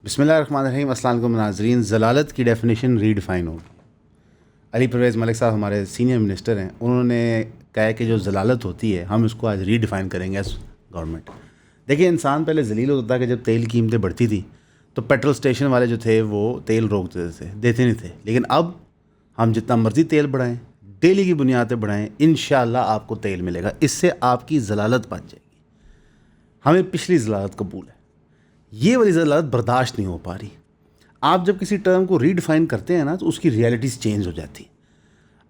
बिस्मिल्लाहिर्रहमानिर्रहीम। अस्सलाम वालेकुम नाज़रीन। ज़लालत की डेफिनेशन रीडिफ़ाइन होगी। अली परवेज़ मलिक साहब हमारे सीनियर मिनिस्टर हैं, उन्होंने कहा है कि जो ज़लालत होती है हम इसको आज रीडिफ़ाइन करेंगे एज़ गवर्नमेंट। देखिए, इंसान पहले ज़लील होता था कि जब तेल की कीमतें बढ़ती थी तो पेट्रोल स्टेशन वाले जो थे वो तेल रोक देते नहीं थे। लेकिन अब हम जितना मर्ज़ी तेल बढ़ाएं, डेली की बुनियाद पर बढ़ाएं, इंशाअल्लाह आपको तेल मिलेगा। इससे आपकी ज़लालत बच जाएगी। हमें पिछली ज़लालत कबूल है, ये वाली ज़लालत बर्दाश्त नहीं हो पा रही। आप जब किसी टर्म को रीडिफाइन करते हैं ना तो उसकी रियलिटीज़ चेंज हो जाती है।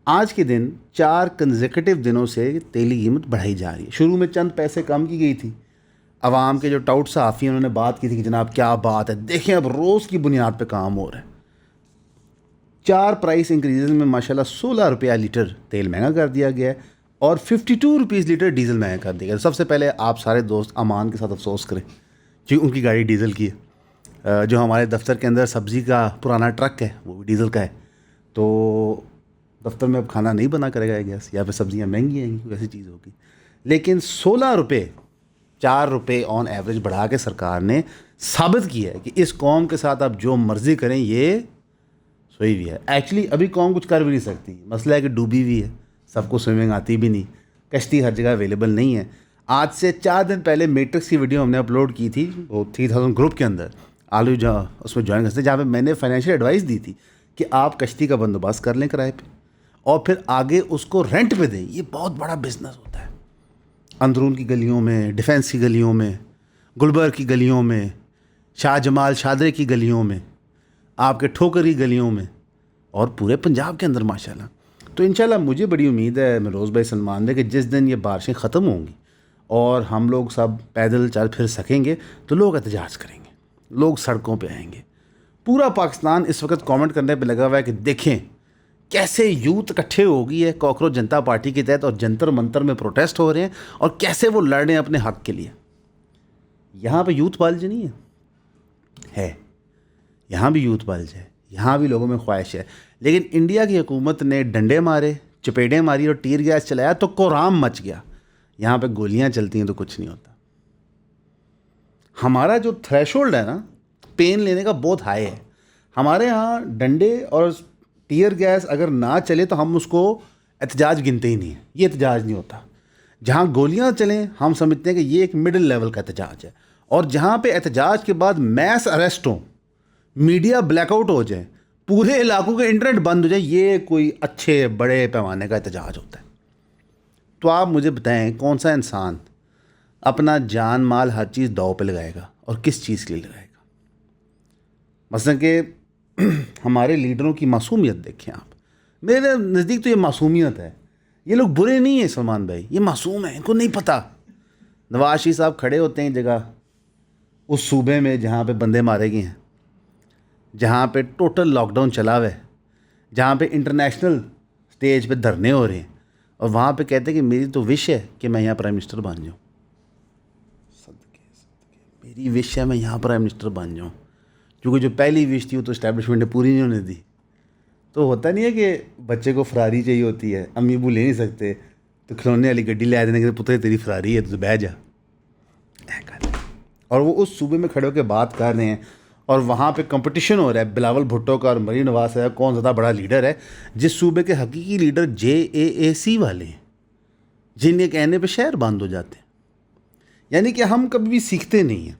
आज के दिन 4 कंसेक्यूटिव दिनों से तेल की कीमत बढ़ाई जा रही है। शुरू में चंद पैसे कम की गई थी, अवाम के जो टाउट सहाफ़ी हैं उन्होंने बात की थी कि जनाब क्या बात है, देखें अब रोज़ की बुनियाद पे काम हो रहा है। 4 प्राइस इंक्रीज़ में माशाल्लाह 16 रुपया लीटर तेल महंगा कर दिया गया है और 52 रुपीज़ लीटर डीज़ल महंगा कर दिया गया। सबसे पहले आप सारे दोस्त अमान के साथ अफसोस करें क्योंकि उनकी गाड़ी डीज़ल की है। जो हमारे दफ्तर के अंदर सब्ज़ी का पुराना ट्रक है वो भी डीज़ल का है, तो दफ्तर में अब खाना नहीं बना करेगा गैस, या फिर सब्ज़ियाँ महंगी आएंगी, कोई ऐसी चीज़ होगी। लेकिन 16 रुपये, 4 रुपये ऑन एवरेज बढ़ा के सरकार ने साबित किया है कि इस कौम के साथ आप जो मर्ज़ी करें ये सही भी है। एक्चुअली अभी कौम कुछ कर भी नहीं सकती, मसला है कि डूबी हुई है, सबको स्विमिंग आती भी नहीं, कश्ती हर जगह अवेलेबल नहीं है। आज से 4 दिन पहले मैट्रिक्स की वीडियो हमने अपलोड की थी वो 3000 ग्रुप के अंदर, आलू जहाँ उसमें ज्वाइन करते, जहाँ पे मैंने फाइनेंशियल एडवाइस दी थी कि आप कश्ती का बंदोबस्त कर लें किराए पे और फिर आगे उसको रेंट पे दें। ये बहुत बड़ा बिजनेस होता है। अंदरून की गलियों में, डिफेंस की गलियों में, गुलबर्ग की गलियों में, शाहजमाल शादरे की गलियों में, आपके ठोकर की गलियों में और पूरे पंजाब के अंदर माशाल्लाह। तो इंशाल्लाह मुझे बड़ी उम्मीद है मनोज भाई सलमान ने कि जिस दिन ये बारिशें ख़त्म होंगी और हम लोग सब पैदल चल फिर सकेंगे तो लोग एहतजाज करेंगे, लोग सड़कों पे आएंगे। पूरा पाकिस्तान इस वक्त कमेंट करने पे लगा हुआ है कि देखें कैसे यूथ इकट्ठे हो गई है कॉकरोच जनता पार्टी के तहत और जंतर मंतर में प्रोटेस्ट हो रहे हैं और कैसे वो लड़ रहे हैं अपने हक के लिए। यहाँ पे यूथ बाल्ज नहीं है, यहाँ भी यूथ बाल्ज है, यहाँ भी लोगों में ख्वाहिश है। लेकिन इंडिया की हुकूमत ने डंडे मारे, चपेटें मारी और टीयर गैस चलाया तो कोराम मच गया। यहाँ पे गोलियाँ चलती हैं तो कुछ नहीं होता। हमारा जो थ्रेशोल्ड है ना पेन लेने का बहुत हाई है। हमारे यहाँ डंडे और टीयर गैस अगर ना चले तो हम उसको एहतजाज गिनते ही नहीं है, ये एहतजाज नहीं होता। जहाँ गोलियाँ चलें हम समझते हैं कि ये एक मिडिल लेवल का एहतजाज है, और जहाँ पे एहतजाज के बाद मैस अरेस्ट हो, मीडिया ब्लैकआउट हो जाए, पूरे इलाकों के इंटरनेट बंद हो जाए, ये कोई अच्छे बड़े पैमाने का एहतजाज होता है। तो आप मुझे बताएं कौन सा इंसान अपना जान माल हर चीज़ दाव पे लगाएगा और किस चीज़ के लिए लगाएगा। मसलन कि हमारे लीडरों की मासूमियत देखें आप, मेरे नज़दीक तो ये मासूमियत है। ये लोग बुरे नहीं हैं सलमान भाई, ये मासूम हैं, इनको नहीं पता। नवाज शरीफ साहब खड़े होते हैं जगह उस सूबे में जहाँ पे बंदे मारे गए हैं, जहाँ पे टोटल लॉकडाउन चला हुआ है, जहाँ पे इंटरनेशनल स्टेज पे धरने हो रहे हैं, और वहाँ पे कहते हैं कि मेरी तो विश है कि मैं यहाँ प्राइम मिनिस्टर बन जाऊँ। सदके मेरी विश है मैं यहाँ प्राइम मिनिस्टर बन जाऊँ, क्योंकि जो पहली विश थी वो तो इस्टेब्लिशमेंट ने पूरी नहीं होने दी। तो होता नहीं है कि बच्चे को फरारी चाहिए होती है, अम्मी अबू ले नहीं सकते तो खिलौने वाली गड्डी ले देने के, पुत्र तेरी फरारी है तो बह जा। और वो उस सूबे में खड़े होकर बात कर रहे हैं और वहाँ पे कंपटीशन हो रहा है बिलावल भुट्टो का और मरीन नवाज है कौन ज़्यादा बड़ा लीडर है। जिस सूबे के हकीकी लीडर JAAC वाले हैं, जिनके कहने पे शहर बंद हो जाते हैं। यानी कि हम कभी भी सीखते नहीं हैं।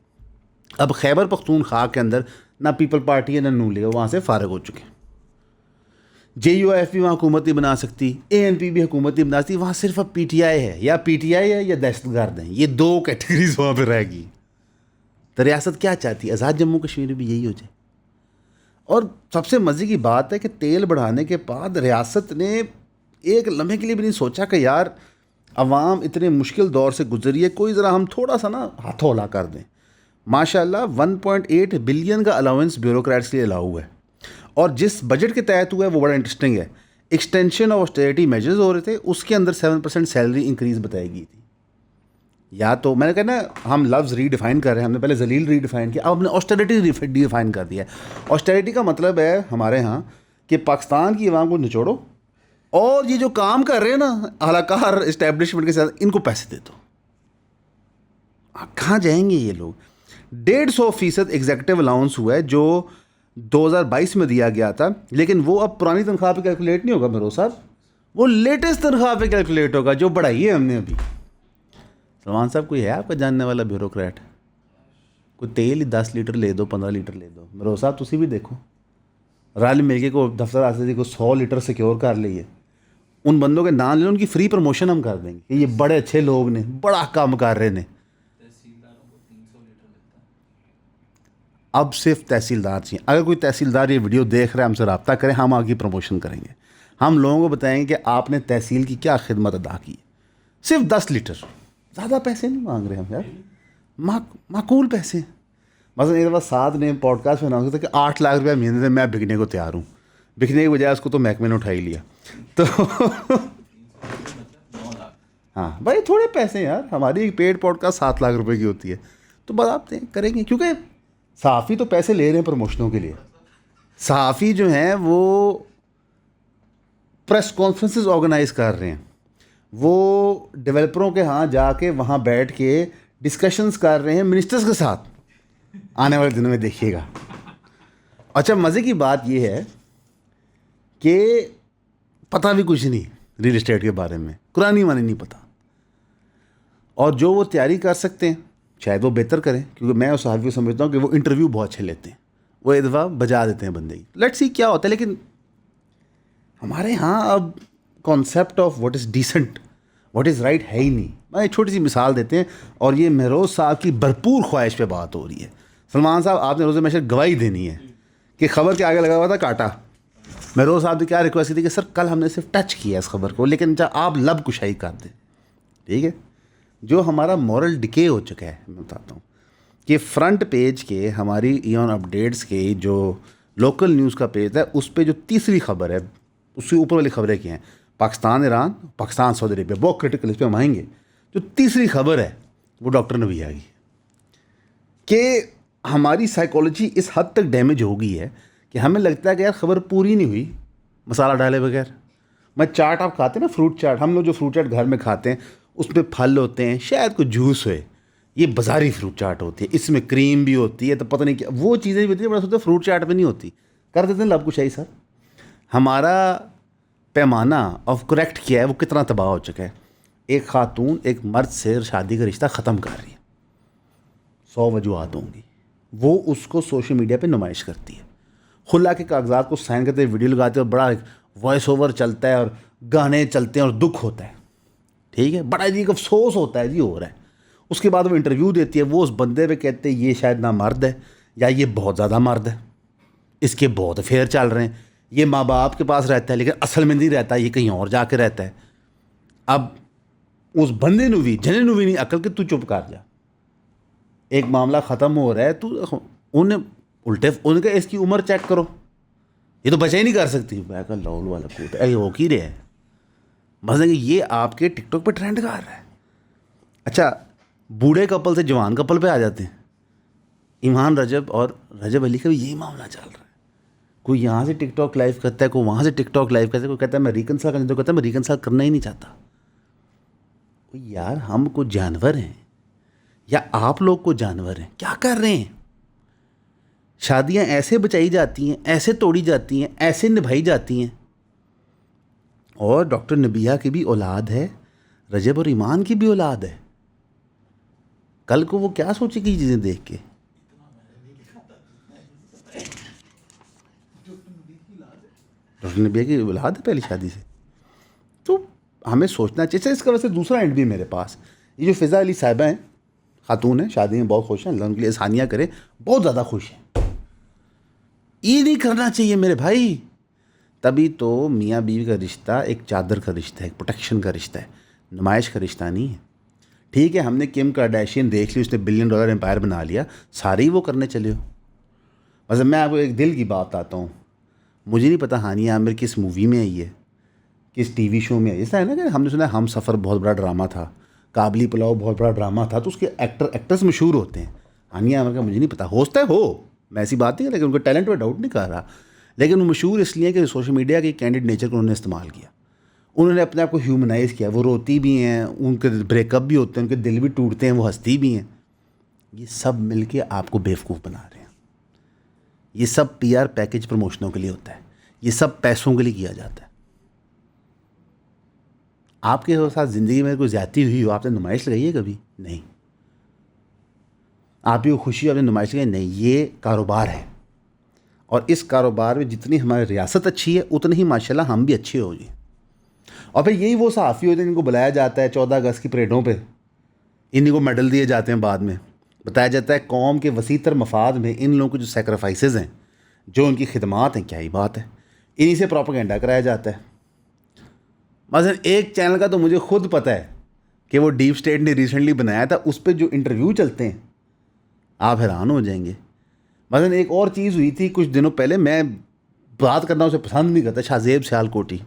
अब खैबर पख्तूनख्वा के अंदर ना पीपल पार्टी है ना नून लीग, वहाँ से फारग हो चुके हैं। JUIF भी वहाँ हुकूमत नहीं बना सकती, ANP भी हुकूमत नहीं बना सकती। वहाँ सिर्फ अब PTI है, या PTI है या दहशतगर्द हैं, ये 2 कैटेगरीज वहाँ पर रहेगी। तो रियासत क्या चाहती है? आज़ाद जम्मू कश्मीर भी यही हो जाए। और सबसे मज़े की बात है कि तेल बढ़ाने के बाद रियासत ने एक लम्हे के लिए भी नहीं सोचा कि यार अवाम इतने मुश्किल दौर से गुजरी है, कोई ज़रा हम थोड़ा सा ना हथौला कर दें। माशाल्लाह 1.8 बिलियन का अलाउंस ब्यूरोक्रेट्स के लिए अलाउ है, और जिस बजट के तहत हुआ है वो बड़ा इंटरेस्टिंग है। एक्सटेंशन ऑफ ऑस्टेरिटी मेजर्स हो रहे थे, उसके अंदर 7% सैलरी इंक्रीज़ बताई गई थी। या तो मैंने कहा ना हम लफ्ज़ रीडिफाइन कर रहे हैं, हमने पहले जलील रीडिफाइन किया, अब हमने ऑस्टेरिटी डिफाइन कर दिया है। ऑस्टेरिटी का मतलब है हमारे यहाँ कि पाकिस्तान की अवाम को निचोड़ो और ये जो काम कर रहे हैं ना अलाकार इस्टेब्लिशमेंट के साथ, इनको पैसे दे दो। कहाँ जाएंगे ये लोग? 150% एग्जेक्टिव अलाउंस हुआ है जो 2022 में दिया गया था, लेकिन वो अब पुरानी तनख्वाह पे कैलकुलेट नहीं होगा मेरे साहब, वो लेटेस्ट तनख्वाह पे कैलकुलेट होगा जो बढ़ाई है हमने अभी। सलमान साहब कोई है आपका जानने वाला ब्यूरोक्रेट? कोई तेल ही 10 लीटर ले दो, 15 लीटर ले दो। मेरे साहब तुसी भी देखो, रल मिल के को दफ्तर आते को 100 लीटर सिक्योर कर लिए, उन बंदों के नाम ले, उनकी फ्री प्रमोशन हम कर देंगे कि ये बड़े अच्छे लोग ने, बड़ा काम कर रहे ने। अब सिर्फ तहसीलदार चाहिए। अगर कोई तहसीलदार ये वीडियो देख रहा है हमसे रब्ता करें, हम आगे प्रमोशन करेंगे। हम लोगों को बताएंगे कि आपने तहसील की क्या खिदमत अदा की। सिर्फ 10 लीटर, ज़्यादा पैसे नहीं मांग रहे हम यार, माकूल पैसे। मतलब एक दफ़ा साथ ने पॉडकास्ट में अनाउंस किया था कि 8 लाख रुपया महीने से मैं बिकने को तैयार हूँ। बिकने की बजाय उसको तो महकमे ने उठा ही लिया। तो हाँ भाई, थोड़े पैसे यार, हमारी एक पेड पॉडकास्ट 7 लाख रुपए की होती है, तो बस आप करेंगे। क्योंकि सहाफ़ी तो पैसे ले रहे हैं प्रमोशनों के लिए। सहाफ़ी जो हैं वो प्रेस कॉन्फ्रेंसेस ऑर्गेनाइज कर रहे हैं, वो डेवलपरों के यहाँ जाके वहाँ बैठ के डिस्कशंस कर रहे हैं मिनिस्टर्स के साथ। आने वाले दिनों में देखिएगा। अच्छा, मज़े की बात ये है कि पता भी कुछ नहीं रियल एस्टेट के बारे में, कुरानी मानी नहीं पता, और जो वो तैयारी कर सकते हैं शायद वो बेहतर करें। क्योंकि मैं उस सहाफ़ी को समझता हूँ कि वो इंटरव्यू बहुत अच्छे लेते हैं, वो एक दफ़ा बजा देते हैं बंदे की। लेट्स सी क्या होता है। लेकिन हमारे यहाँ अब concept of what is decent, what is right है ही नहीं। मैं एक छोटी सी मिसाल देते हैं, और ये महरोज़ साहब की भरपूर ख्वाहिश पे बात हो रही है। सलमान साहब, आपने रोज़े में गवाही देनी है कि खबर के आगे लगा हुआ था कांटा। महरोज़ साहब ने क्या रिक्वेस्ट की थी कि सर कल हमने सिर्फ टच किया इस खबर को, लेकिन जब आप लब कुशाई कर दें, ठीक है। जो हमारा मॉरल डिके हो चुका है, मैं बताता हूँ कि फ्रंट पेज के हमारी ईऑन अपडेट्स के जो लोकल न्यूज़ का पेज है, उस पर जो तीसरी खबर है, उससे ऊपर वाली खबरें क्या हैं, Pakistan Iran, Pakistan Saudi Arabia, बहुत क्रिटिकल, इस पर हम आएंगे। जो तीसरी खबर है वो डॉक्टर नबिया की, कि हमारी साइकोलॉजी इस हद तक डैमेज हो गई है कि हमें लगता है कि यार खबर पूरी नहीं हुई मसाला डाले बगैर। मैं चाट आप खाते हैं ना, फ्रूट चाट, हम लोग जो फ्रूट चाट घर में खाते हैं उसमें फल होते हैं, शायद कुछ जूस हो, ये बाज़ारी फ्रूट चाट होती है, इसमें क्रीम भी होती है, तो पता नहीं क्या वो चीज़ें भी होती है, बड़ा सोचते फ्रूट चाट में नहीं होती। कर देते हैं लब कुछ सर। हमारा पैमाना ऑफ करेक्ट किया है वो कितना तबाह हो चुका है। एक खातून एक मर्द से शादी का रिश्ता ख़त्म कर रही है, 100 वजूहत होंगी, वो उसको सोशल मीडिया पे नुमाइश करती है, खुला के कागजात को साइन करते हैं, वीडियो लगाते हैं, और बड़ा वॉइस ओवर चलता है और गाने चलते हैं और दुख होता है, ठीक है, बड़ा जी अफसोस होता है जी हो रहा है। उसके बाद वो इंटरव्यू देती है, वो उस बंदे पे कहते हैं ये शायद ना मर्द है, या ये बहुत ज़्यादा मर्द है, इसके बहुत अफेयर चल रहे हैं, ये माँ बाप के पास रहता है लेकिन असल में नहीं रहता, ये कहीं और जाके रहता है। अब उस बंदे ने भी जने ने भी नहीं अकल कि तू चुप कर जा, एक मामला ख़त्म हो रहा है, तू उन्हें उल्टे उनके इसकी उम्र चेक करो, ये तो बचा ही नहीं कर सकती। मैं कहा लौल वाला कूट है, हो की रहे हैं मतलब ये आपके टिकटॉक पे ट्रेंड कर रहा है। अच्छा, बूढ़े कपल से जवान कपल पे आ जाते हैं। ईमान रजब और रजब अली का भी यही मामला चल रहा है। कोई यहाँ से टिकटॉक लाइव करता है, कोई वहाँ से टिकटॉक लाइव करता है, कोई कहता है मैं रिकनसाइल करना, तो कहता है मैं रिकनसाइल करना ही नहीं चाहता। यार हम कुछ जानवर हैं या आप लोग को जानवर हैं, क्या कर रहे हैं? शादियाँ ऐसे बचाई जाती हैं, ऐसे तोड़ी जाती हैं, ऐसे निभाई जाती हैं। और डॉक्टर नबिया की भी औलाद है, रजब और ईमान की भी औलाद है। कल को वो क्या सोचेगी चीज़ें देख के? डॉक्टर नबिया की औलाद है पहली शादी से, तो हमें सोचना चाहिए। इसका वैसे दूसरा एंड भी मेरे पास, ये जो फ़िज़ा अली साहिबा हैं, खातून हैं, शादी में बहुत खुश हैं, अल्लाह उनके लिए आसानियाँ करे, बहुत ज़्यादा खुश हैं। ये नहीं करना चाहिए मेरे भाई। तभी तो मियाँ बीवी का रिश्ता एक चादर का रिश्ता है, एक प्रोटेक्शन का रिश्ता है, नुमाइश का रिश्ता नहीं है। ठीक है, हमने किम कार्दाशियन देख ली, उसने $1 बिलियन एम्पायर बना लिया, सारे ही वो करने चले हो। बस मैं आपको एक दिल की बात आता हूँ, मुझे नहीं पता हानिया आमिर किस मूवी में आई है, किस टीवी शो में आई। ऐसा है ना कि हमने सुना है हम सफ़र बहुत बड़ा ड्रामा था, काबली पुलाव बहुत बड़ा ड्रामा था, तो उसके एक्टर्स मशहूर होते हैं। हानिया आमिर का मुझे नहीं पता, होता है हो, मैं ऐसी बात नहीं है, लेकिन उनके टैलेंट पर डाउट नहीं कर रहा, लेकिन वो मशहूर इसलिए कि सोशल मीडिया के कैंडिड नेचर को उन्होंने इस्तेमाल किया, उन्होंने अपने आप को ह्यूमनाइज़ किया। वो रोती भी हैं, उनके ब्रेकअप भी होते हैं, उनके दिल भी टूटते हैं, वो हंसती भी हैं। ये सब मिलके आपको बेवकूफ़ बना रहे हैं। ये सब पीआर पैकेज प्रमोशनों के लिए होता है, ये सब पैसों के लिए किया जाता है। आपके साथ ज़िंदगी में कोई ज़्यादती हुई हो, आपने नुमाइश लगाई है कभी? नहीं। आपकी खुशी आपने नुमाइश लगाई? नहीं। ये कारोबार है, और इस कारोबार में जितनी हमारी रियासत अच्छी है उतनी ही माशाल्लाह हम भी अच्छे हो गए। और फिर यही वो सहाफ़ी होते हैं जिनको बुलाया जाता है 14 अगस्त की परेडों पे, इन्हीं को मेडल दिए जाते हैं। बाद में बताया जाता है कौम के वसीतर मफाद में इन लोगों के जो सेक्रीफाइसेस हैं, जो उनकी खिदमात हैं, क्या ही बात है, इन्हीं से प्रोपेगेंडा कराया जाता है। मसलन एक चैनल का तो मुझे खुद पता है कि वो डीप स्टेट ने रिसेंटली बनाया था, उस पर जो इंटरव्यू चलते हैं आप हैरान हो जाएंगे। मसलन एक और चीज़ हुई थी कुछ दिनों पहले, मैं बात करना उसे पसंद नहीं करता, शाहजेब सियालकोटी,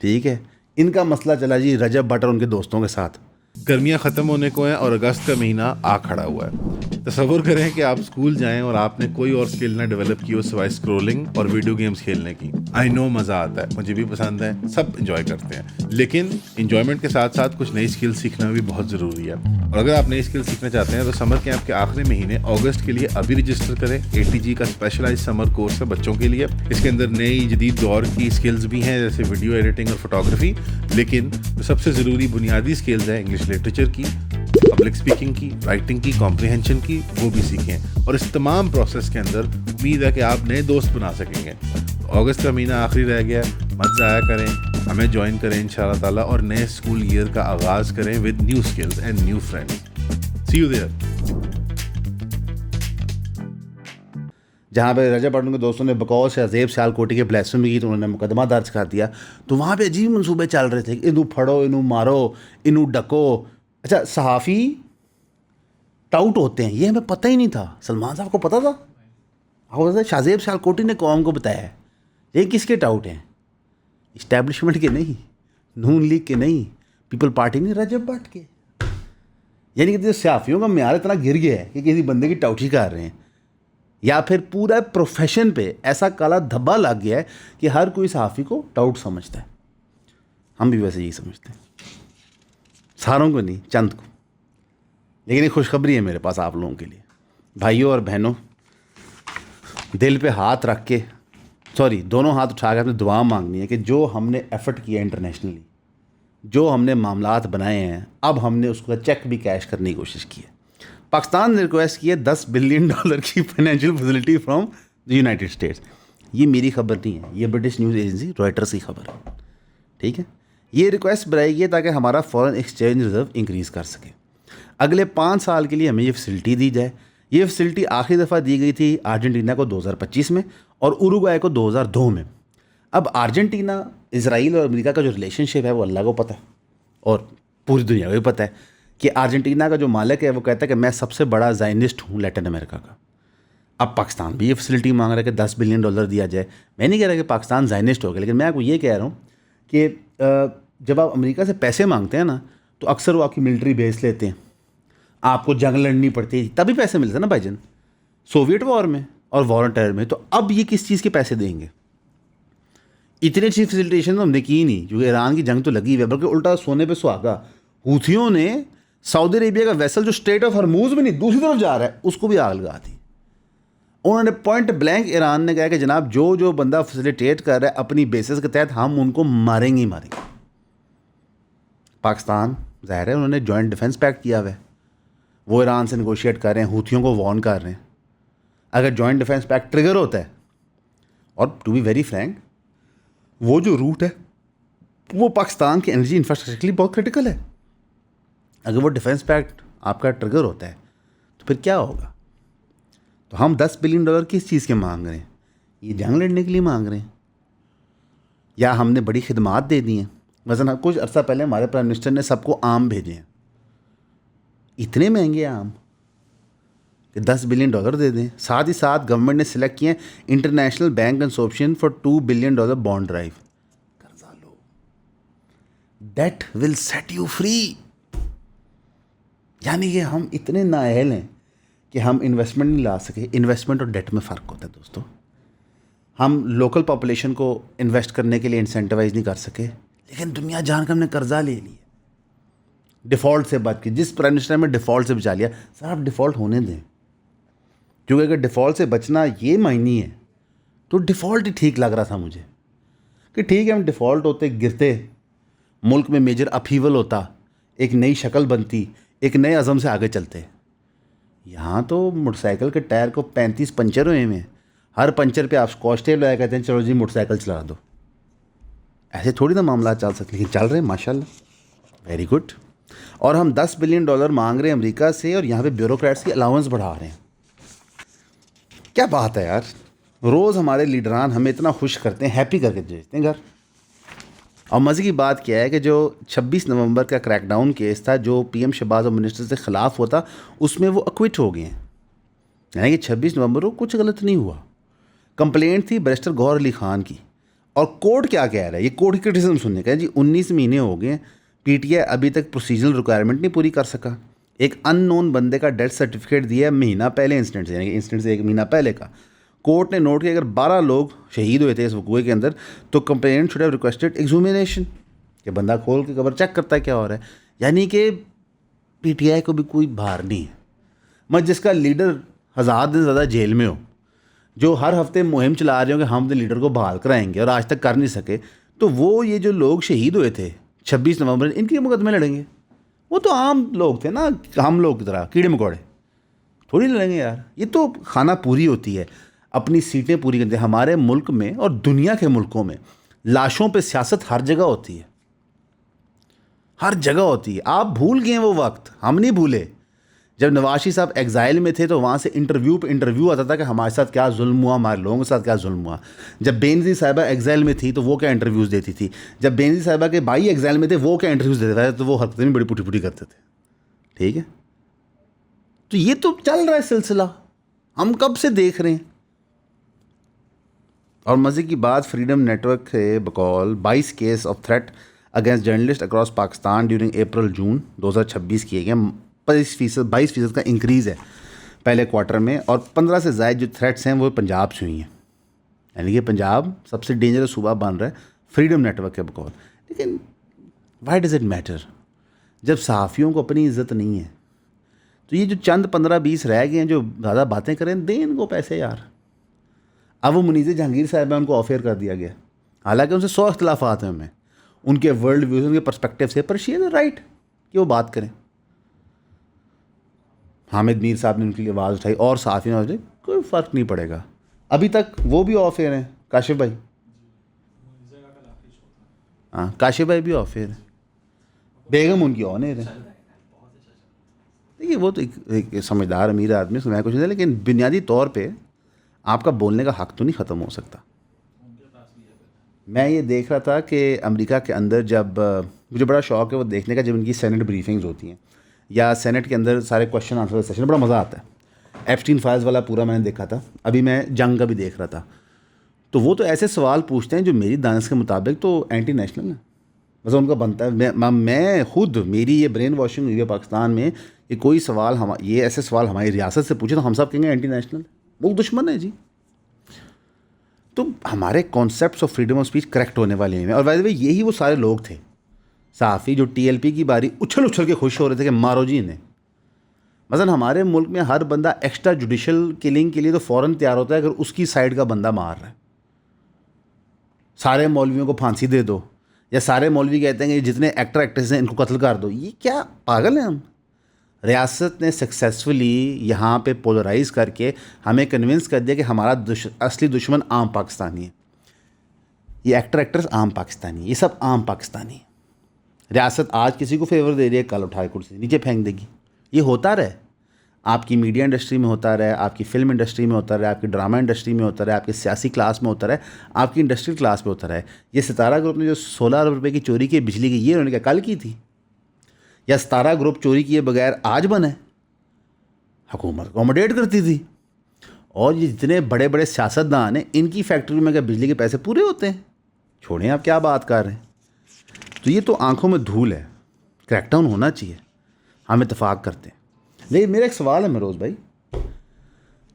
ठीक है, इनका मसला चला जी रजब भट्ट और उनके दोस्तों के साथ। गर्मियाँ ख़त्म होने को हैं और अगस्त का महीना आ खड़ा हुआ है। तसव्वुर करें कि आप स्कूल जाएं और आपने कोई और स्किल ना डेवलप की हो सिवाय स्क्रोलिंग और वीडियो गेम्स खेलने की। आई नो मज़ा आता है, मुझे भी पसंद है, सब इंजॉय करते हैं, लेकिन इंजॉयमेंट के साथ साथ कुछ नई स्किल सीखना भी बहुत ज़रूरी है। और अगर आप नई स्किल सीखना चाहते हैं तो समर कैंप के आखिरी महीने अगस्त के लिए अभी रजिस्टर करें। ATG का स्पेशलाइज समर कोर्स है बच्चों के लिए। इसके अंदर नई जदीद दौर की स्किल्स भी हैं जैसे वीडियो एडिटिंग और फोटोग्राफी, लेकिन जो सबसे ज़रूरी बुनियादी स्किल्स हैं इंग्लिश लिटरेचर की, पब्लिक स्पीकिंग की, राइटिंग की, कॉम्प्रिहेंशन की, वो भी सीखें। और इस तमाम प्रोसेस के अंदर उम्मीद है कि आप नए दोस्त बना सकेंगे। तो अगस्त का महीना आखिरी रह गया, मत ज़ाया करें, हमें ज्वाइन करें इंशाअल्लाह ताला और नए स्कूल ईयर का आगाज़ करें with new skills and new friends. See you there. जहाँ पे रजब भट्ट के दोस्तों ने बकौल शाहजेब सियालकोटी के ब्लास्फेमी की तो उन्होंने मुकदमा दर्ज कर दिया, तो वहाँ पे अजीब मंसूबे चल रहे थे, इनू फड़ो, इनू मारो, इनू डको। अच्छा, सहाफ़ी टाउट होते हैं, ये हमें पता ही नहीं था। सलमान साहब को पता था? आपको पता है शाहजेब सियालकोटी ने कौम को बताया है। ये किसके टाउट हैं? इस्टेब्लिशमेंट के नहीं, नून लीग के नहीं, पीपल पार्टी नहीं, रजब भट्ट के। यानी कि सहाफ़ियों का म्यार इतना गिर गया है कि किसी बंदे की टाउटी कर रहे हैं, या फिर पूरा प्रोफेशन पे ऐसा काला धब्बा लग गया है कि हर कोई सहाफ़ी को टाउट समझता है। हम भी वैसे यही समझते हैं, सारों को नहीं, चंद को। लेकिन एक खुशखबरी है मेरे पास आप लोगों के लिए, भाइयों और बहनों, दिल पे हाथ रख के, सॉरी दोनों हाथ उठा के अपनी दुआ मांगनी है कि जो हमने एफ़र्ट किया इंटरनेशनली, जो हमने मामलात बनाए हैं, अब हमने उसका चेक भी कैश करने की कोशिश की है। पाकिस्तान ने रिक्वेस्ट की है $10 बिलियन की financial facility from the United states. ये मेरी खबर नहीं है, ये ब्रिटिश न्यूज़ एजेंसी रॉयटर्स की खबर है, ठीक है। ये रिक्वेस्ट बनाई गई ताकि हमारा फॉरेन एक्सचेंज रिजर्व इंक्रीज़ कर सके। अगले 5 साल के लिए हमें ये फैसिलिटी दी जाए। ये फैसिलिटी आखिरी दफ़ा दी गई थी अर्जेंटीना को 2025 में और उरुग्वाय को 2002 में। अब अर्जेंटीना, इजराइल और अमेरिका का जो रिलेशनशिप है वो अल्लाह को पता है और पूरी दुनिया को भी पता है कि अर्जेंटीना का जो मालिक है वो कहता है कि मैं सबसे बड़ा ज़ायनिस्ट हूँ लैटिन अमेरिका का। अब पाकिस्तान भी ये फैसिलिटी मांग रहा है कि $10 बिलियन दिया जाए। मैं नहीं कह रहा कि पाकिस्तान ज़ायनिस्ट हो गया, लेकिन मैं आपको ये कह रहा हूँ कि जब आप अमेरिका से पैसे मांगते हैं ना, तो अक्सर वो आपकी मिलिट्री बेस लेते हैं, आपको जंग लड़नी पड़ती है, तभी पैसे मिलते हैं ना भाईजान, सोवियत वॉर में और वॉर ऑन टेरर में। तो अब ये किस चीज़ के पैसे देंगे? इतनी अच्छी फैसिलिटेशन तो हमने की नहीं, क्योंकि ईरान की जंग तो लगी हुई है, बल्कि उल्टा सोने पे सुहागा। हूथियों ने सऊदी अरेबिया का वेसल जो स्ट्रेट ऑफ हरमूज में नहीं दूसरी तरफ जा रहा है उसको भी आग लगा दी। उन्होंने पॉइंट ब्लैंक ईरान ने कहा कि जनाब जो बंदा फैसिलिटेट कर रहा है अपनी बेसिस के तहत हम उनको मारेंगे ही मारेंगे। पाकिस्तान ज़ाहिर है उन्होंने जॉइंट डिफेंस पैक्ट किया हुआ है, वो ईरान से नेगोशिएट कर रहे हैं, हूथियों को वार्न कर रहे हैं। अगर जॉइंट डिफेंस पैक्ट ट्रिगर होता है, और टू बी वेरी फ्रैंक वो जो रूट है वो पाकिस्तान के एनर्जी इंफ्रास्ट्रक्चर के लिए बहुत क्रिटिकल है, अगर वो डिफेंस पैक्ट आपका ट्रिगर होता है तो फिर क्या होगा? तो हम $10 बिलियन किस चीज़ के मांग रहे हैं? ये जंग लड़ने के लिए मांग रहे हैं, या हमने बड़ी खिदमात दे दी हैं? वजन कुछ अर्सा पहले हमारे प्राइम मिनिस्टर ने सबको आम भेजे हैं, इतने महंगे आम कि $10 बिलियन दे दें। साथ ही साथ गवर्नमेंट ने सिलेक्ट किए international bank consortium for $2 billion bond drive. कर्जा लो, that will set you free. यानी कि हम इतने नाअहल हैं कि हम इन्वेस्टमेंट नहीं ला सके। इन्वेस्टमेंट और डेट में फ़र्क होता है दोस्तों। हम लोकल पॉपुलेशन को इन्वेस्ट करने के लिए इंसेंटिवाइज नहीं कर सके, लेकिन दुनिया जान कर हमने कर्जा ले लिया। डिफ़ॉल्ट से बच के, जिस प्राइम मिनिस्टर में डिफ़ॉल्ट से बचा लिया, सर आप डिफ़ॉल्ट होने दें, क्योंकि अगर डिफ़ॉल्ट से बचना ये मायनी है तो डिफ़ॉल्ट ही ठीक लग रहा था मुझे कि ठीक है हम डिफ़ॉल्ट होते, गिरते, मुल्क में मेजर अपहीवल होता, एक नई शक्ल बनती, एक नए अज़म से आगे चलते। यहाँ तो मोटरसाइकिल के टायर को 35 पंचर हुए हैं, हर पंचर पे आप स्कॉच टेप लगाया कहते हैं चलो जी मोटरसाइकिल चला दो। ऐसे थोड़ी ना मामला चल सकते, लेकिन चल रहे हैं माशाल्लाह, वेरी गुड। और हम $10 बिलियन मांग रहे हैं अमेरिका से और यहाँ पे ब्यूरोक्रेट्स की अलाउंस बढ़ा रहे हैं। क्या बात है यार, रोज़ हमारे लीडरान हमें इतना खुश करते हैं, हैप्पी करके भेजते हैं घर। और मज़े की बात क्या है कि जो 26 नवंबर का क्रैकडाउन केस था जो PM शहबाज और मिनिस्टर से ख़िलाफ़ होता, उसमें वो अक्विट हो गए हैं, यानी कि 26 नवंबर को कुछ गलत नहीं हुआ। कंप्लेंट थी बैरिस्टर गौहर अली ख़ान की, और कोर्ट क्या कह रहा है, ये कोर्ट की क्रिटिसिज्म सुनने का है जी। 19 महीने हो गए, PTI अभी तक प्रोसीजरल रिक्वायरमेंट नहीं पूरी कर सका। एक अननोन बंदे का डेथ सर्टिफिकेट दिया महीना पहले इंसिडेंट से, यानी कि इंसिडेंट से 1 महीना पहले का। कोर्ट ने नोट किया अगर 12 लोग शहीद हुए थे इस वकूए के अंदर तो कंप्लेनेंट शुड हैव रिक्वेस्टेड एक्सुमिनेशन, कि बंदा खोल के कबर चेक करता है क्या हो रहा है। यानी कि PTI को भी कोई भार नहीं है। मत जिसका लीडर 1000 दिन ज़्यादा जेल में हो, जो हर हफ्ते मुहिम चला रहे हो कि हम अपने लीडर को बहाल कराएंगे और आज तक कर नहीं सके, तो वो ये जो लोग शहीद हुए थे 26 नवंबर, इनके मुकदमे लड़ेंगे। वो तो आम लोग थे ना, हम लोग की तरह कीड़े मकोड़े थोड़ी लड़ेंगे यार। ये तो खाना पूरी होती है, अपनी सीटें पूरी करते हैं। हमारे मुल्क में और दुनिया के मुल्कों में लाशों पे सियासत हर जगह होती है, हर जगह होती है। आप भूल गए वो वक्त, हम नहीं भूले। जब नवाज शरीफ साहब एग्जाइल में थे तो वहाँ से इंटरव्यू पे इंटरव्यू आता था कि हमारे साथ क्या जुल्म हुआ, हमारे लोगों के साथ क्या जुल्म हुआ। जब बेनज़ीर साहिबा एग्जाइल में थी तो वो क्या इंटरव्यूज़ देती थी, जब बेनज़ीर साहिबा के भाई एग्जाइल में थे वो क्या इंटरव्यूज़ देते थे, तो वो हरकतें भी बड़ी पुटी पुटी करते थे। ठीक है, तो ये तो चल रहा है सिलसिला, हम कब से देख रहे हैं। और मज़े की बात, फ्रीडम नेटवर्क के बकौल 22 case of threat against journalist across Pakistan during April June 2026 किए गए। 22% का इंक्रीज़ है पहले क्वार्टर में, और 15 से ज़ायद जो थ्रेट्स हैं वो पंजाब से हुई हैं, यानी कि पंजाब सबसे डेंजरस सूबा बन रहा है फ्रीडम नेटवर्क के बकौल। लेकिन वाई डज़ इट मैटर, जब सहाफ़ियों को अपनी इज़्ज़त नहीं है तो ये जो चंद 15-20 रह गए हैं जो ज़्यादा बातें करें, दें इनको पैसे यार। अब वो मुनीज़ जहांगीर साहब है, उनको ऑफर कर दिया गया, हालांकि उनसे 100 इख्तलाफात हैं हमें, उनके वर्ल्ड व्यूज़, उनके पर्सपेक्टिव से, पर शी इज़ राइट कि वो बात करें। हामिद मीर साहब ने उनके लिए आवाज़ उठाई और साफ़ी ने उठाई, कोई फ़र्क नहीं पड़ेगा। अभी तक वो भी ऑफर हैं, काशिफ भाई, हाँ काशिफ भाई भी ऑफर है, बेगम उनकी ऑनर है। देखिए वो तो एक समझदार अमीर आदमी, मैं कुछ नहीं, लेकिन बुनियादी तौर पे आपका बोलने का हक़ तो नहीं ख़त्म हो सकता। मैं ये देख रहा था कि अमेरिका के अंदर, जब मुझे बड़ा शौक़ है वो देखने का, जब इनकी सेनेट ब्रीफिंग्स होती हैं या सेनेट के अंदर सारे क्वेश्चन आंसर सेशन, बड़ा मज़ा आता है। एप्स्टीन फाइल्स वाला पूरा मैंने देखा था, अभी मैं जंग का भी देख रहा था। तो वो तो ऐसे सवाल पूछते हैं जो मेरी दानिश के मुताबिक तो एंटी नेशनल है, मतलब उनका बनता है। मैं खुद, मेरी ये ब्रेन वॉशिंग हुई है पाकिस्तान में, ये कोई सवाल ये ऐसे सवाल हमारी रियासत से पूछे तो हम सब कहेंगे एंटी नेशनल, मुल्क दुश्मन है जी। तो हमारे concepts of freedom of speech correct होने वाले हैं। और वैसे भी यही वो सारे लोग थे साफ़ी जो TLP की बारी उछल उछल के खुश हो रहे थे कि मारो जी इन्हें। मसलन हमारे मुल्क में हर बंदा एक्स्ट्रा जुडिशल किलिंग के लिए तो फ़ौरन तैयार होता है अगर उसकी साइड का बंदा मार रहा है। सारे मौलवियों को फांसी दे दो, या सारे मौलवी कहते हैं कि जितने एक्टर एक्ट्रेस हैं इनको कत्ल कर दो। ये क्या पागल हैं हम। रियासत ने सक्सेसफुली यहाँ पे पोलराइज़ करके हमें कन्विंस कर दिया कि हमारा असली दुश्मन आम पाकिस्तानी है। ये एक्टर एक्ट्रेस आम पाकिस्तानी है, ये सब आम पाकिस्तानी है। रियासत आज किसी को फेवर दे रही है, कल उठाए कुर्सी से नीचे फेंक देगी। ये होता रहे, आपकी मीडिया इंडस्ट्री में होता रहे, आपकी फिल्म इंडस्ट्री में होता रहे, आपकी ड्रामा इंडस्ट्री में होता रहे, आपकी सियासी क्लास में होता रहे, आपकी इंडस्ट्रियल क्लास में होता रहे। ये सितारा ग्रुप ने जो 16 अरब रुपये की चोरी की बिजली की, ये उन्होंने क्या कल की थी? या सितारा ग्रुप चोरी किए बगैर आज बने? हुकूमत अकोमोडेट करती थी। और ये जितने बड़े बड़े सियासतदान हैं, इनकी फैक्ट्री में क्या बिजली के पैसे पूरे होते हैं? छोड़ें, आप क्या बात कर रहे हैं। तो ये तो आंखों में धूल है, क्रैकडाउन होना चाहिए, हम इत्तेफाक करते हैं। लेकिन मेरा एक सवाल है मरोज़ भाई,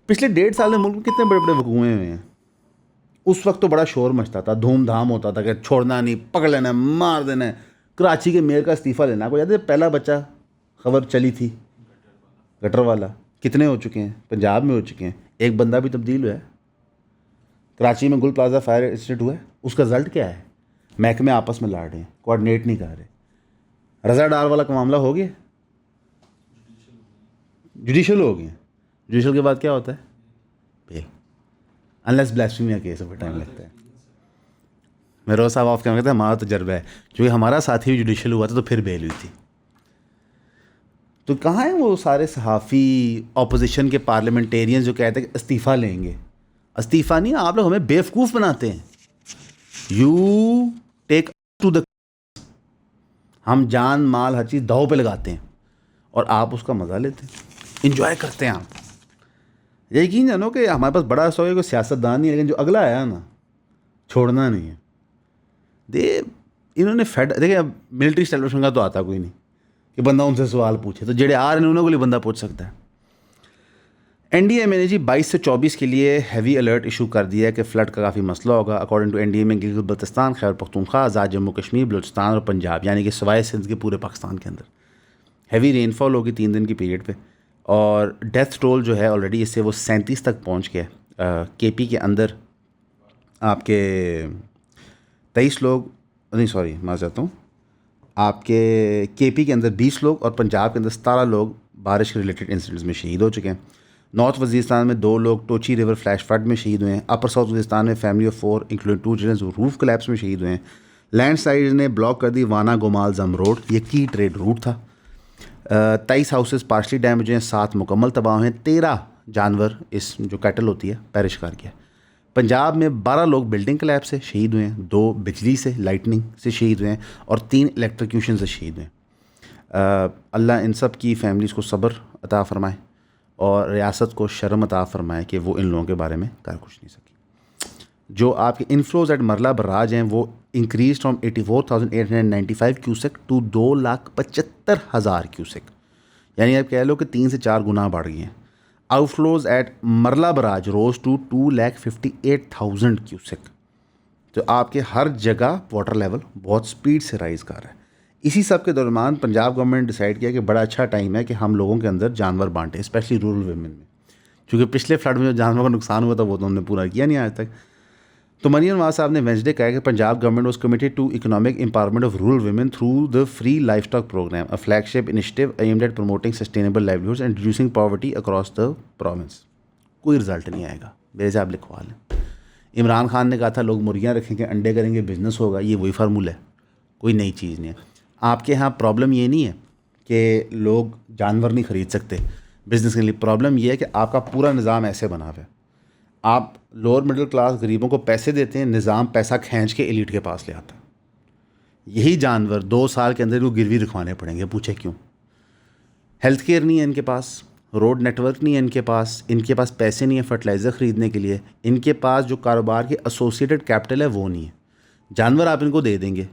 पिछले 1.5 साल में मुल्क में कितने बड़े बड़े वकूए हुए हैं? उस वक्त तो बड़ा शोर मचता था, धूमधाम होता था कि छोड़ना नहीं, पकड़ लेना, मार देना है, कराची के मेयर का इस्तीफ़ा लेना, आपको याद है पहला बच्चा खबर चली थी गटर वाला, कितने हो चुके हैं, पंजाब में हो चुके हैं, एक बंदा भी तब्दील हुआ है। कराची में गुल प्लाजा फायर इंसिडेंट हुआ है, उसका रिजल्ट क्या है? महकमे आपस में लड़ रहे हैं, कोऑर्डिनेट नहीं कर रहे। रज़ा डार वाला का मामला हो गया, जुडिशल हो गया, जुडिशल के बाद क्या होता है? बेल, अनलेस ब्लास्फेमी केस में टाइम लगता है। मेरे साहब ऑफ कहते हैं हमारा तजर्बा है, क्योंकि हमारा साथी भी जुडिशल हुआ था तो फिर बेल हुई थी। तो कहाँ हैं वो सारे सहाफ़ी, ऑपोजिशन के पार्लियामेंटेरियन जो कहते हैं कि इस्तीफ़ा लेंगे? इस्तीफ़ा नहीं, आप लोग हमें बेवकूफ़ बनाते हैं। यू टेक टू द, हम जान माल हर चीज़ दाव पे लगाते हैं और आप उसका मज़ा लेते हैं, इंजॉय करते हैं। आप यकीन जानो कि हमारे पास बड़ा ऐसा कोई सियासतदान नहीं है, लेकिन जो अगला आया ना छोड़ना नहीं है। इन्होंने देखिए, अब मिलिट्री एस्टैब्लिशमेंट का तो आता कोई नहीं कि बंदा उनसे सवाल पूछे, तो जेड़े आ रहे हैं उन्होंने को लिए बंदा पूछ सकता है। एनडीएमए ने जी 22 से 24 के लिए हैवी अलर्ट इशू कर दिया है कि फ्लड का काफ़ी मसला होगा। According to NDMA Gilgit Baltistan, Khyber Pakhtunkhwa, Azad Jammu Kashmir, Balochistan और पंजाब, यानी कि सवाए सिंध के पूरे पाकिस्तान के अंदर हैवी रेनफॉल होगी 3 दिन की पीरियड पे। और डेथ टोल जो है ऑलरेडी इससे वो 37 तक पहुँच गया। केपी के अंदर आपके 23 लोग, नहीं सॉरी मैं चाहता हूँ, आपके केपी के अंदर 20 लोग और पंजाब के अंदर 17 लोग बारिश के रिलेटेड इंसिडेंट्स में शहीद हो चुके हैं। नॉर्थ वजीरिस्तान में 2 लोग टोची रिवर फ्लैश फ्लड में शहीद हुए हैं। अपर साउथ वजीरिस्तान में family of 4 including 2 children roof collapse में शहीद हुए हैं। लैंडस्लाइड ने ब्लॉक कर दी वाना गोमाल जम रोड, ये की ट्रेड रूट था। 23 हाउसेस पार्शली डैमेज हुए हैं, 7 मुकम्मल तबाह हुए हैं, 13 जानवर, इस जो कैटल होती है, पेरिश कर गया। पंजाब में 12 लोग बिल्डिंग कोलैप्स से शहीद हुए हैं, 2 बिजली से लाइटनिंग से शहीद हुए हैं और 3 इलेक्ट्रिक्यूशन से शहीद हुए हैं। अल्लाह इन सब की फैमिलीज़ को सब्र अता फ़रमाए और रियासत को शर्म अता फ़रमाए कि वो इन लोगों के बारे में कर कुछ नहीं सकी। जो आपके इनफ्लोज एट मरला बराज हैं वो increase from 84,895 cusec to 2,75,000 cusec, यानी आप कह लो कि 3 से 4 गुना बढ़ गए हैं। आउटफ्लोज एट मरला बराज रोज टू 2,58,000 क्यूसेक। तो आपके हर जगह वाटर लेवल बहुत स्पीड से राइज़ कर रहा है। इसी सब के दरमियान पंजाब गवर्नमेंट डिसाइड किया कि बड़ा अच्छा टाइम है कि हम लोगों के अंदर जानवर बांटें, स्पेशली रूरल वुमेन में, क्योंकि पिछले फ्लड में जो जानवरों का नुकसान हुआ था वो तो हमने पूरा किया नहीं आज तक। तो मरियम नवाज साहब ने वेंसडे कहा कि Punjab government was committed to economic empowerment of rural women through the free livestock program, a flagship initiative aimed at promoting sustainable livelihoods and reducing poverty across the province. कोई रिजल्ट नहीं आएगा, मेरे से आप लिखवा लें। इमरान खान ने कहा था लोग मुर्गियाँ रखेंगे, अंडे करेंगे, बिजनेस होगा, ये वही फार्मूला है, कोई नई चीज़ नहीं है। आपके यहाँ प्रॉब्लम ये नहीं है कि लोग जानवर नहीं ख़रीद सकते बिज़नेस के लिए, प्रॉब्लम ये है कि आपका पूरा निज़ाम ऐसे बना हुआ है, आप लोअर मिडिल क्लास गरीबों को पैसे देते हैं, निज़ाम पैसा खींच के एलीट के पास ले आता है। यही जानवर 2 साल के अंदर वो गिरवी रखवाने पड़ेंगे, पूछे क्यों? हेल्थ केयर नहीं है इनके पास, रोड नेटवर्क नहीं है इनके पास पैसे नहीं है फर्टिलाइज़र ख़रीदने के लिए, इनके पास जो कारोबार के एसोसिएटेड कैपिटल है वो नहीं है। जानवर आप इनको दे देंगे,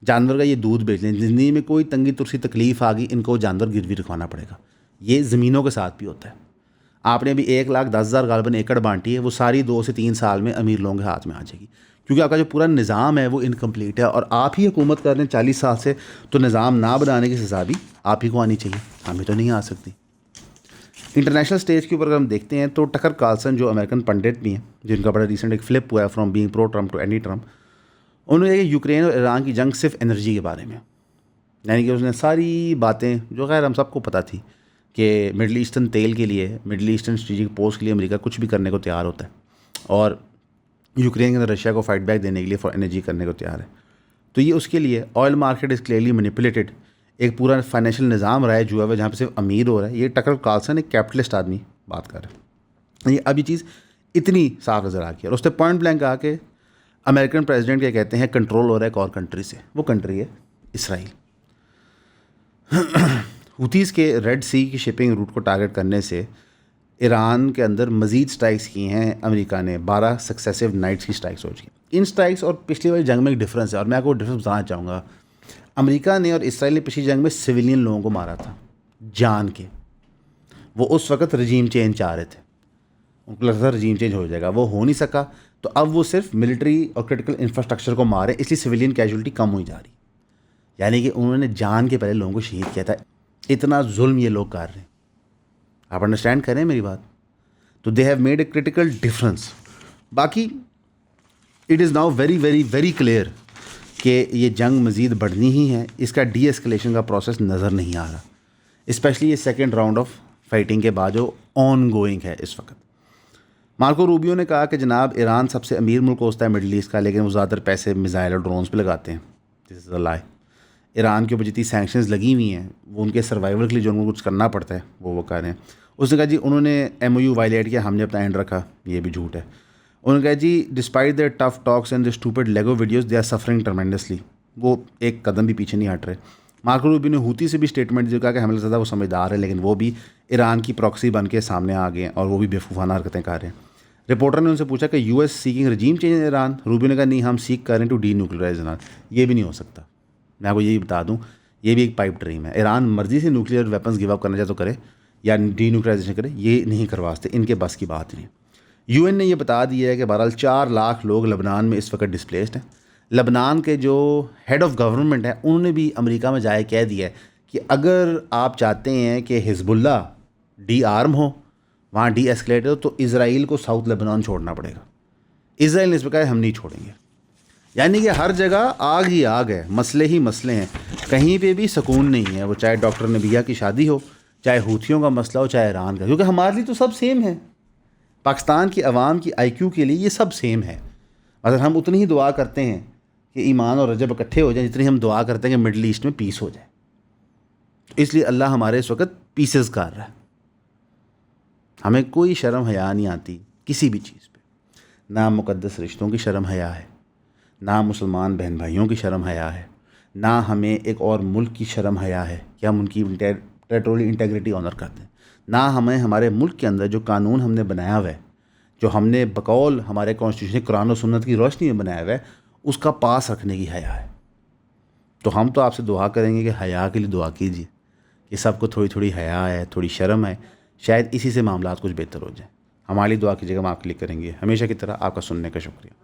जानवर का ये दूध बेच लें, ज़िंदगी में कोई तंगी तुरसी तकलीफ़ आ गई, इनको जानवर गिरवी रखवाना पड़ेगा। ये ज़मीनों के साथ भी होता है। आपने अभी 1,10,000 गालबन एकड़ बांटी है, वो सारी 2 से 3 साल में अमीर लोगों के हाथ में आ जाएगी, क्योंकि आपका जो पूरा निज़ाम है वो इनकम्प्लीट है और आप ही हुकूमत कर रहे हैं 40 साल से, तो निज़ाम ना बनाने की सज़ा भी आप ही को आनी चाहिए, हमें तो नहीं आ सकती। इंटरनेशनल स्टेज के ऊपर अगर हम देखते हैं तो टकर कार्लसन जो अमेरिकन पंडित भी हैं, जिनका बड़ा रिसेंट एक फ्लिप हुआ है from being pro Trump to anti Trump, उन्होंने कहा कि यूक्रेन और ईरान की जंग सिर्फ एनर्जी के बारे में, यानी कि उसने सारी बातें जो खैर हम सबको पता थी कि मिडल ईस्टर्न तेल के लिए, मिडल ईस्टर्न स्ट्रेटेजिक पोस्ट के लिए अमेरिका कुछ भी करने को तैयार होता है और यूक्रेन के अंदर रशिया को फाइट बैक देने के लिए फॉर एनर्जी करने को तैयार है। तो ये उसके लिए oil market is clearly manipulated, एक पूरा फाइनेंशियल निज़ाम रहा है जुआ हुआ जहाँ पे सिर्फ अमीर हो रहा है। ये टकर कार्लसन एक कैपिटलिस्ट आदमी बात कर रहा है, ये अब ये चीज़ इतनी साफ नज़र आ गई और उसने पॉइंट ब्लैंक कहा कि अमेरिकन प्रेसिडेंट क्या कहते हैं कंट्रोल हो रहा है एक और कंट्री से, वो कंट्री है इसराइल। हुतीज़ के रेड सी की शिपिंग रूट को टारगेट करने से ईरान के अंदर मज़ीद स्ट्राइक्स की हैं अमेरिका ने, 12 सक्सेसिव नाइट्स की स्ट्राइक्स हो चुकी। इन स्ट्राइक्स और पिछली वाली जंग में एक डिफरेंस है और मैं आपको डिफरेंस बताना चाहूँगा। अमेरिका ने और इसराइल ने पिछली जंग में सिविलियन लोगों को मारा था जान के, वो उस वक्त रजीम चेंज चाह रहे थे, उनको लगता था रजीम चेंज हो जाएगा, वो हो नहीं सका, तो अब वो सिर्फ मिलिट्री और क्रिटिकल इंफ्रास्ट्रक्चर को मारे, इसलिए सिविलियन कैजुअलिटी कम हुई जा रही। यानी कि उन्होंने जान के पहले लोगों को शहीद किया था। इतना जुल्म ये लोग कर रहे हैं, आप अंडरस्टैंड करें मेरी बात। तो they have made a critical difference. बाकी it is now very very very clear कि ये जंग मज़ीद बढ़नी ही है, इसका डी एस्केलेशन का प्रोसेस नज़र नहीं आ रहा, स्पेशली ये सेकेंड राउंड ऑफ फाइटिंग के बाद जो ऑन गोइंग है इस वक्त। मार्को रूबियो ने कहा कि जनाब ईरान सबसे अमीर मुल्क होता है मिडल ईस्ट का, लेकिन वो ज़्यादातर पैसे मिज़ाइल और ड्रोन्स पे लगाते हैं। This is a lie. Iran के ऊपर जितनी सैंक्शंस लगी हुई हैं वो उनके सर्वाइवल के लिए जो उनको कुछ करना पड़ता है वो कर रहे हैं। उसने कहा जी उन्होंने MOU वायलेट किया, हमने अपना एंड रखा, ये भी झूठ है। उन्होंने कहा जी despite their tough talks and the stupid Lego videos they are suffering tremendously, वो एक कदम भी पीछे नहीं हट रहे। मार्को रूबियो ने हूती से भी स्टेटमेंट दिया, कहा कि हमें लगता था वो समझदार है, लेकिन वो भी ईरान की प्रॉक्सी बन के सामने आ गए हैं और वो भी बेवकूफ़ाना हरकतें कर रहे हैं। रिपोर्टर ने उनसे पूछा कि US seeking रजीम change in Iran. Rubio ने कहा नहीं, हम सीख कर रहे हैं टू डी न्यूक्लियराइज ईरान। ये भी नहीं हो सकता, मैं आपको यही बता दूँ, ये भी एक पाइप ड्रीम है। ईरान मर्जी से न्यूक्लियर वेपन्स गिव अप करना चाहे तो करे या डी न्यूक्लियराइजेशन करे, ये नहीं करवा सकते, इनके बस की बात नहीं। UN ने यह बता दिया है कि बहरहाल 4 लाख लोग लबनान में इस वक्त डिस्प्लेस्ड हैं। लबनान के जो हेड ऑफ़ गवर्नमेंट है उन्होंने भी अमेरिका में जाए कह दिया है कि अगर आप चाहते हैं कि हिजबुल्ला डी आर्म हो, वहाँ डी एस्केलेट हो, तो इज़राइल को साउथ लेबनान छोड़ना पड़ेगा। इज़राइल ने इस पर कहा हम नहीं छोड़ेंगे। यानी कि हर जगह आग ही आग है, मसले ही मसले हैं, कहीं पे भी सुकून नहीं है। वो चाहे डॉक्टर नबिया की शादी हो, चाहे हूथियों का मसला हो, चाहे ईरान का, क्योंकि हमारे लिए तो सब सेम है। पाकिस्तान की आवाम की IQ के लिए ये सब सेम है। अगर हम उतनी ही दुआ करते हैं कि ईमान और रजब इकट्ठे हो जाए जितनी हम दुआ करते हैं कि मिडल ईस्ट में पीस हो जाए। इसलिए अल्लाह हमारे इस वक्त पीसेस कर रहा है। हमें कोई शर्म हया नहीं आती किसी भी चीज़ पे, ना मुक़द्दस रिश्तों की शर्म हया है, ना मुसलमान बहन भाइयों की शर्म हया है, ना हमें एक और मुल्क की शर्म हया है कि हम उनकी टेरिटोरियल इंटेग्रिटी ऑनर करते हैं, ना हमें हमारे मुल्क के अंदर जो कानून हमने बनाया हुआ है, जो हमने बकौल हमारे कॉन्स्टिट्यूशन कुरान और सुन्नत की रोशनी में बनाया हुआ है, उसका पास रखने की हया है। तो हम तो आपसे दुआ करेंगे कि हया के लिए दुआ कीजिए कि सबको थोड़ी थोड़ी हया है, थोड़ी शर्म है, शायद इसी से मामलात कुछ बेहतर हो जाए। हमारी दुआ कीजिएगा, हम आपके लिए करेंगे। हमेशा की तरह आपका सुनने का शुक्रिया।